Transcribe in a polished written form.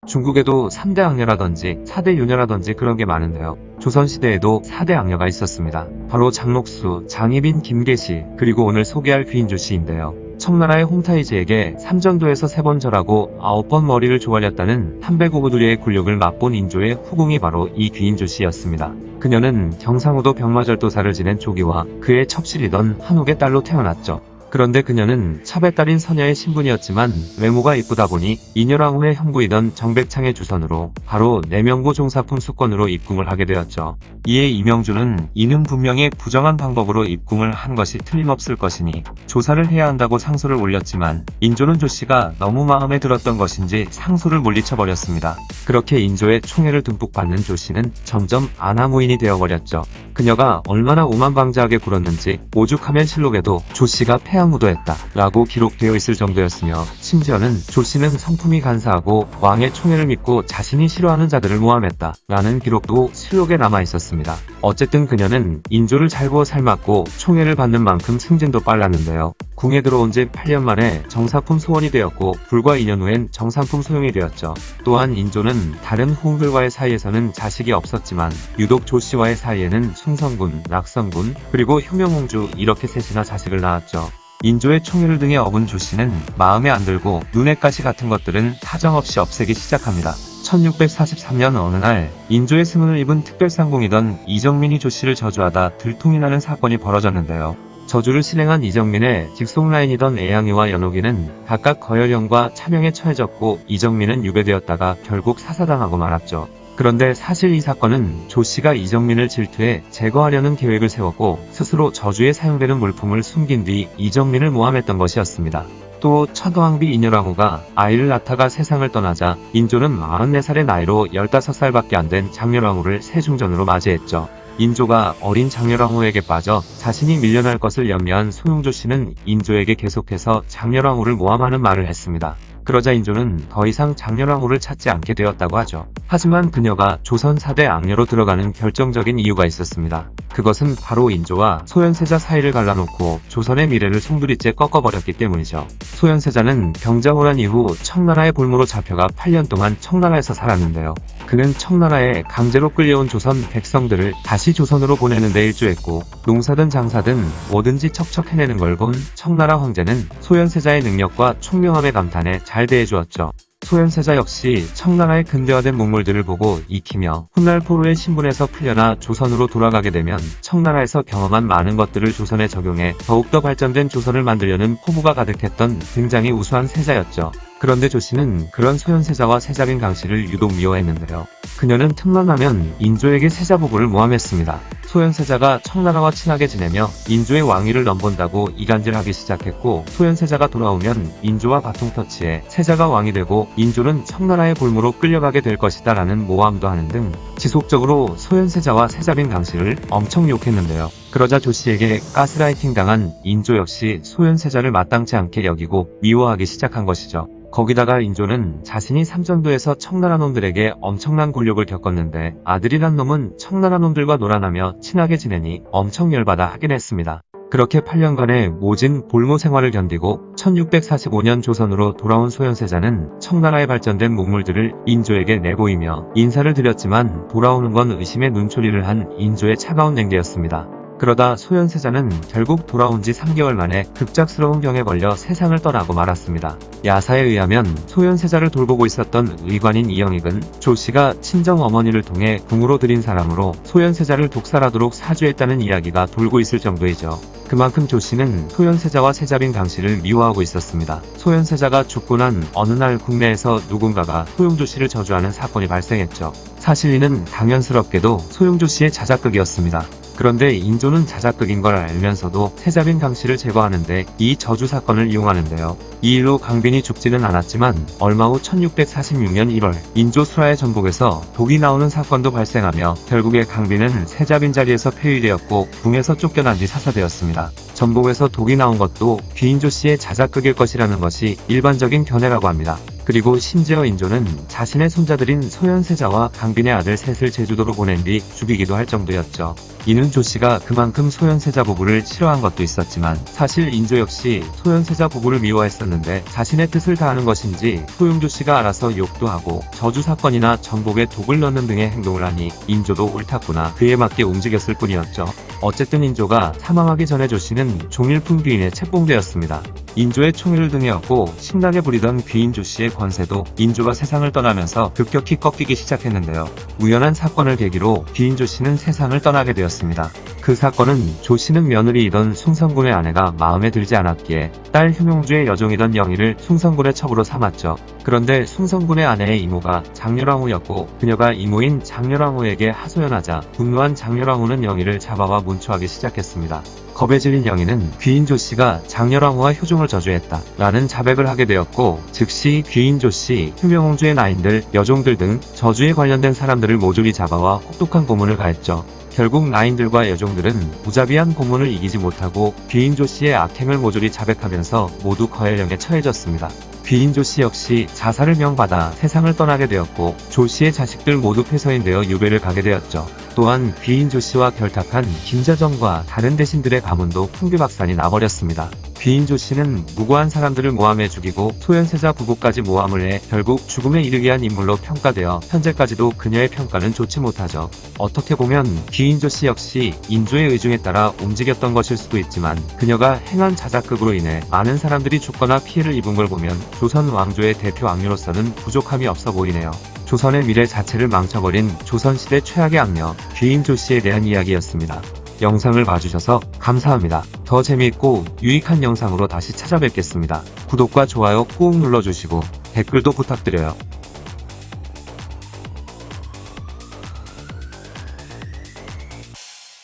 중국에도 3대 악녀라든지 4대 유녀라든지 그런 게 많은데요. 조선시대에도 4대 악녀가 있었습니다. 바로 장록수, 장희빈, 김계시, 그리고 오늘 소개할 귀인조씨인데요. 청나라의 홍타이지에게 삼전도에서 3번 절하고 9번 머리를 조아렸다는 한백오구두리의 굴욕을 맛본 인조의 후궁이 바로 이 귀인조씨였습니다. 그녀는 경상우도 병마절도사를 지낸 조기와 그의 첩실이던 한옥의 딸로 태어났죠. 그런데 그녀는 첩의 딸인 서녀의 신분이었지만 외모가 이쁘다 보니 인여왕후의 형부이던 정백창의 주선으로 바로 내명고 종사품 수권으로 입궁을 하게 되었죠. 이에 이명주는 이는 분명히 부정한 방법으로 입궁을 한 것이 틀림없을 것이니 조사를 해야 한다고 상소를 올렸지만 인조는 조씨가 너무 마음에 들었던 것인지 상소를 물리쳐버렸습니다. 그렇게 인조의 총애를 듬뿍 받는 조씨는 점점 아나무인이 되어버렸죠. 그녀가 얼마나 오만방자하게 굴었는지 오죽하면 실록에도 조씨가 폐하무도했다 라고 기록되어 있을 정도였으며, 심지어는 조씨는 성품이 간사하고 왕의 총애를 믿고 자신이 싫어하는 자들을 모함했다 라는 기록도 실록에 남아 있었습니다. 어쨌든 그녀는 인조를 잘 구워 삶았고 총애를 받는 만큼 승진도 빨랐는데요. 궁에 들어온 지 8년 만에 정사품 소원이 되었고 불과 2년 후엔 정사품 소용이 되었죠. 또한 인조는 다른 후궁들과의 사이에서는 자식이 없었지만 유독 조씨와의 사이에는 숭성군, 낙성군, 그리고 효명홍주 이렇게 셋이나 자식을 낳았죠. 인조의 총애를 등에 업은 조씨는 마음에 안 들고 눈에 가시 같은 것들은 사정없이 없애기 시작합니다. 1643년 어느 날 인조의 승은을 입은 특별상궁이던 이정민이 조씨를 저주하다 들통이 나는 사건이 벌어졌는데요. 저주를 실행한 이정민의 직속라인이던 애양이와 연옥이는 각각 거열형과 차명에 처해졌고 이정민은 유배되었다가 결국 사사당하고 말았죠. 그런데 사실 이 사건은 조씨가 이정민을 질투해 제거하려는 계획을 세웠고 스스로 저주에 사용되는 물품을 숨긴 뒤 이정민을 모함했던 것이었습니다. 또 첫왕비 인여왕후가 아이를 낳다가 세상을 떠나자 인조는 44살의 나이로 15살밖에 안 된 장렬왕후를 세중전으로 맞이했죠. 인조가 어린 장렬왕후에게 빠져 자신이 밀려날 것을 염려한 소용조씨는 인조에게 계속해서 장렬왕후를 모함하는 말을 했습니다. 그러자 인조는 더 이상 장렬왕후를 찾지 않게 되었다고 하죠. 하지만 그녀가 조선 4대 악녀로 들어가는 결정적인 이유가 있었습니다. 그것은 바로 인조와 소현세자 사이를 갈라놓고 조선의 미래를 송두리째 꺾어버렸기 때문이죠. 소현세자는 병자호란 이후 청나라의 볼모로 잡혀가 8년 동안 청나라에서 살았는데요. 그는 청나라에 강제로 끌려온 조선 백성들을 다시 조선으로 보내는 데 일조했고, 농사든 장사든 뭐든지 척척 해내는 걸 본 청나라 황제는 소현세자의 능력과 총명함에 감탄해 잘 대해주었죠. 소현세자 역시 청나라의 근대화된 문물들을 보고 익히며 훗날 포로의 신분에서 풀려나 조선으로 돌아가게 되면 청나라에서 경험한 많은 것들을 조선에 적용해 더욱더 발전된 조선을 만들려는 포부가 가득했던 굉장히 우수한 세자였죠. 그런데 조씨는 그런 소현세자와 세자빈 강씨를 유독 미워했는데요. 그녀는 틈만 나면 인조에게 세자부부를 모함했습니다. 소현세자가 청나라와 친하게 지내며 인조의 왕위를 넘본다고 이간질하기 시작했고, 소현세자가 돌아오면 인조와 바통터치해 세자가 왕이 되고 인조는 청나라의 볼모로 끌려가게 될 것이다 라는 모함도 하는 등 지속적으로 소현세자와 세자빈 강씨를 엄청 욕했는데요. 그러자 조씨에게 가스라이팅 당한 인조 역시 소현세자를 마땅치 않게 여기고 미워하기 시작한 것이죠. 거기다가 인조는 자신이 삼전도에서 청나라 놈들에게 엄청난 굴욕을 겪었는데 아들이란 놈은 청나라 놈들과 놀아나며 친하게 지내니 엄청 열받아 하긴 했습니다. 그렇게 8년간의 모진 볼모 생활을 견디고 1645년 조선으로 돌아온 소현세자는 청나라에 발전된 문물들을 인조에게 내보이며 인사를 드렸지만 돌아오는 건 의심의 눈초리를 한 인조의 차가운 냉대였습니다. 그러다 소현세자는 결국 돌아온 지 3개월 만에 급작스러운 병에 걸려 세상을 떠나고 말았습니다. 야사에 의하면 소현세자를 돌보고 있었던 의관인 이영익은 조씨가 친정 어머니를 통해 궁으로 들인 사람으로 소현세자를 독살하도록 사주했다는 이야기가 돌고 있을 정도이죠. 그만큼 조씨는 소현세자와 세자빈 강씨를 미워하고 있었습니다. 소현세자가 죽고 난 어느 날 국내에서 누군가가 소용조씨를 저주하는 사건이 발생했죠. 사실 이는 당연스럽게도 소용조씨의 자작극이었습니다. 그런데 인조는 자작극인 걸 알면서도 세자빈 강씨를 제거하는데 이 저주 사건을 이용하는데요. 이 일로 강빈이 죽지는 않았지만 얼마 후 1646년 1월 인조 수라의 전복에서 독이 나오는 사건도 발생하며 결국에 강빈은 세자빈 자리에서 폐위되었고 궁에서 쫓겨난 뒤 사사되었습니다. 전복에서 독이 나온 것도 귀인조씨의 자작극일 것이라는 것이 일반적인 견해라고 합니다. 그리고 심지어 인조는 자신의 손자들인 소현세자와 강빈의 아들 셋을 제주도로 보낸 뒤 죽이기도 할 정도였죠. 이는 조씨가 그만큼 소현세자 부부를 싫어한 것도 있었지만 사실 인조 역시 소현세자 부부를 미워했었는데 자신의 뜻을 다하는 것인지 소용조씨가 알아서 욕도 하고 저주 사건이나 전복에 독을 넣는 등의 행동을 하니 인조도 옳았구나 그에 맞게 움직였을 뿐이었죠. 어쨌든 인조가 사망하기 전에 조씨는 종일품 귀인에 책봉되었습니다. 인조의 총애를 등에업고 신나게 부리던 귀인 조씨의 권세도 인조가 세상을 떠나면서 급격히 꺾이기 시작했는데요. 우연한 사건을 계기로 귀인 조씨는 세상을 떠나게 되었습니다. 그 사건은 조씨는 며느리이던 숭성군의 아내가 마음에 들지 않았기에 딸 효명주의 여종이던 영희를 숭성군의 첩으로 삼았죠. 그런데 숭성군의 아내의 이모가 장렬왕후였고 그녀가 이모인 장렬왕후에게 하소연하자 분노한 장렬왕후는 영희를 잡아와 문초하기 시작했습니다. 겁에 질린 영희는 귀인 조씨가 장렬왕후와 효종을 저주했다 라는 자백을 하게 되었고 즉시 귀인 조씨, 효명왕주의 나인들, 여종들 등 저주에 관련된 사람들을 모조리 잡아와 혹독한 고문을 가했죠. 결국 나인들과 여종들은 무자비한 고문을 이기지 못하고 귀인 조씨의 악행을 모조리 자백하면서 모두 거열령에 처해졌습니다. 귀인 조씨 역시 자살을 명받아 세상을 떠나게 되었고 조씨의 자식들 모두 폐서인되어 유배를 가게 되었죠. 또한 귀인 조씨와 결탁한 김자정과 다른 대신들의 가문도 풍비박산이 나버렸습니다. 귀인 조씨는 무고한 사람들을 모함해 죽이고 소현세자 부부까지 모함을 해 결국 죽음에 이르게 한 인물로 평가되어 현재까지도 그녀의 평가는 좋지 못하죠. 어떻게 보면 귀인 조씨 역시 인조의 의중에 따라 움직였던 것일 수도 있지만 그녀가 행한 자작극으로 인해 많은 사람들이 죽거나 피해를 입은 걸 보면 조선 왕조의 대표 악녀로서는 부족함이 없어 보이네요. 조선의 미래 자체를 망쳐버린 조선시대 최악의 악녀 귀인 조씨에 대한 이야기였습니다. 영상을 봐주셔서 감사합니다. 더 재미있고 유익한 영상으로 다시 찾아뵙겠습니다. 구독과 좋아요 꾹 눌러주시고 댓글도 부탁드려요.